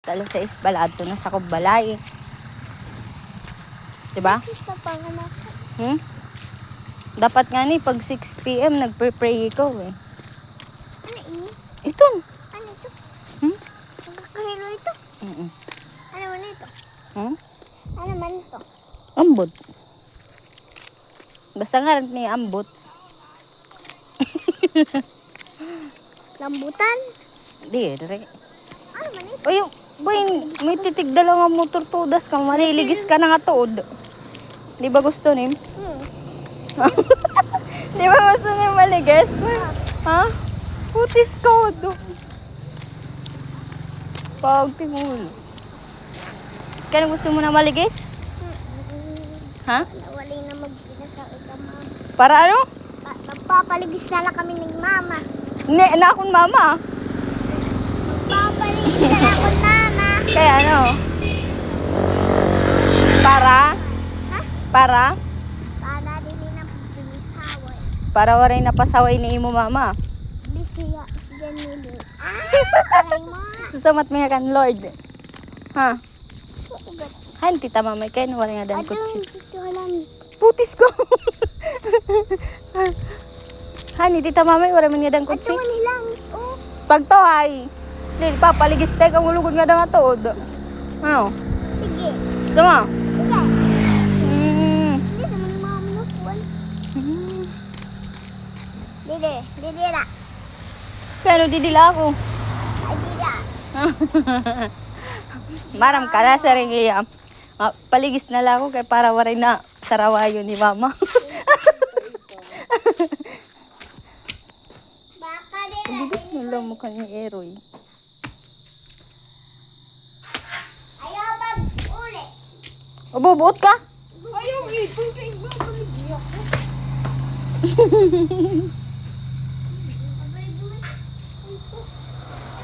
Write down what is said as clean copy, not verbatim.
Dala sa isbalado na sa kubalay. Diba? Hmm? Dapat nga ni pag 6 PM nagpe-pray ikaw eh. Ano ini? Ito. Ano ito? Hmm? Magkakahilo ito? Mm-mm. Ano man ito? Hmm? Ano man ito? Ambot. Basta nga rin ni ambot. Lambutan? Dire. Ano man ito? Uy, boy, may titig dalawang motor tudas ka. Maliligis ka na nga tuod. Di ba gusto nim? Di ba gusto nim maligis? Ha? Putis ko. Pag timulo. Kaya gusto mo na maligis? Ha? Nawalay na mag-ina sa mama. Para ano? Magpapaligis na lang kami ng mama. Ne, na akong mama. Magpapaligis na lang akong mama. Kaya ano? Para? Ha? Para? Para din na pinipaway. Para waray napasaway ni imo mama. Bisiya, siya nilo. Aray mo. Susamat mo kan Lord. Ha? Ugat. Han, tita mamay kayo, waray nga dan kutsi. Ito lang. Putis ko. Hani, tita mamay, waray man nga dan kutsi. Ito nilang. Oh. Pagto ay. Di, papaligis tayo kang ulugod nga nga tuod. Ano? Sige. Gusto mo? Sige. Hindi naman mama na kuwan. Didi. Didi na. Kaya didila ako. Ay, didi. Maram ka na sa rin kaya. Paligis na lang ako kaya para waray na sarawayo ni mama. Baka din. Hindi nila mo kanya eroy. Ayaw bag uli. Bubuot ka? Ayaw eh. Kung kaigba, paligya ko.